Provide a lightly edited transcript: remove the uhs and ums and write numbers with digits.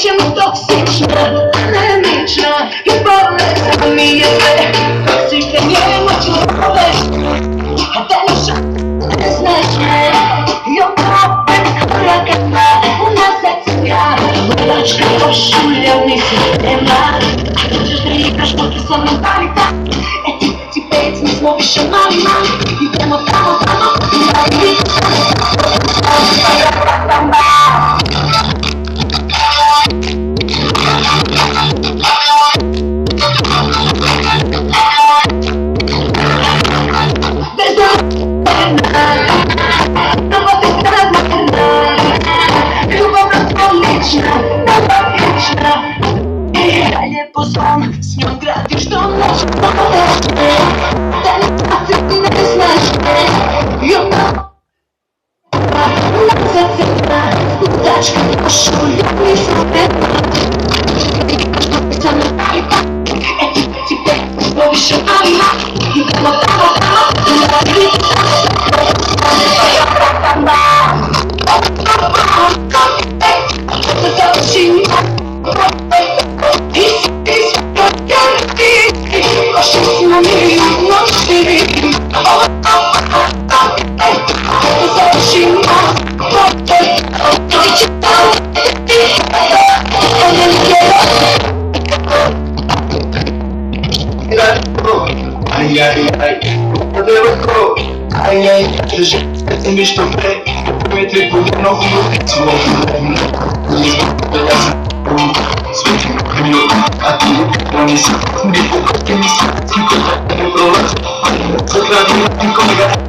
Niczym toksyczna, anemiczna i bolesna mi jest toksykę nie ma człowiek. A ten żadne znacznie ją u nas zacyka Bolaczka koszula mi się ma. Przecież wygrasz takie są mentalita. Ci powiedz nic mówisz o mami i temu tamo pozwam, z nią gradzisz do nas. Ten facet nie znasz ją zacyka budaczka koszula mi sobie same bajka ci pięknie mówisz o mama i tamo że chcę mieć to play. Mnie tylko jedno słowo. A ty na mnie sam nie pokochaj mi sam tylko nie prowadź. Zakradnij tylko mega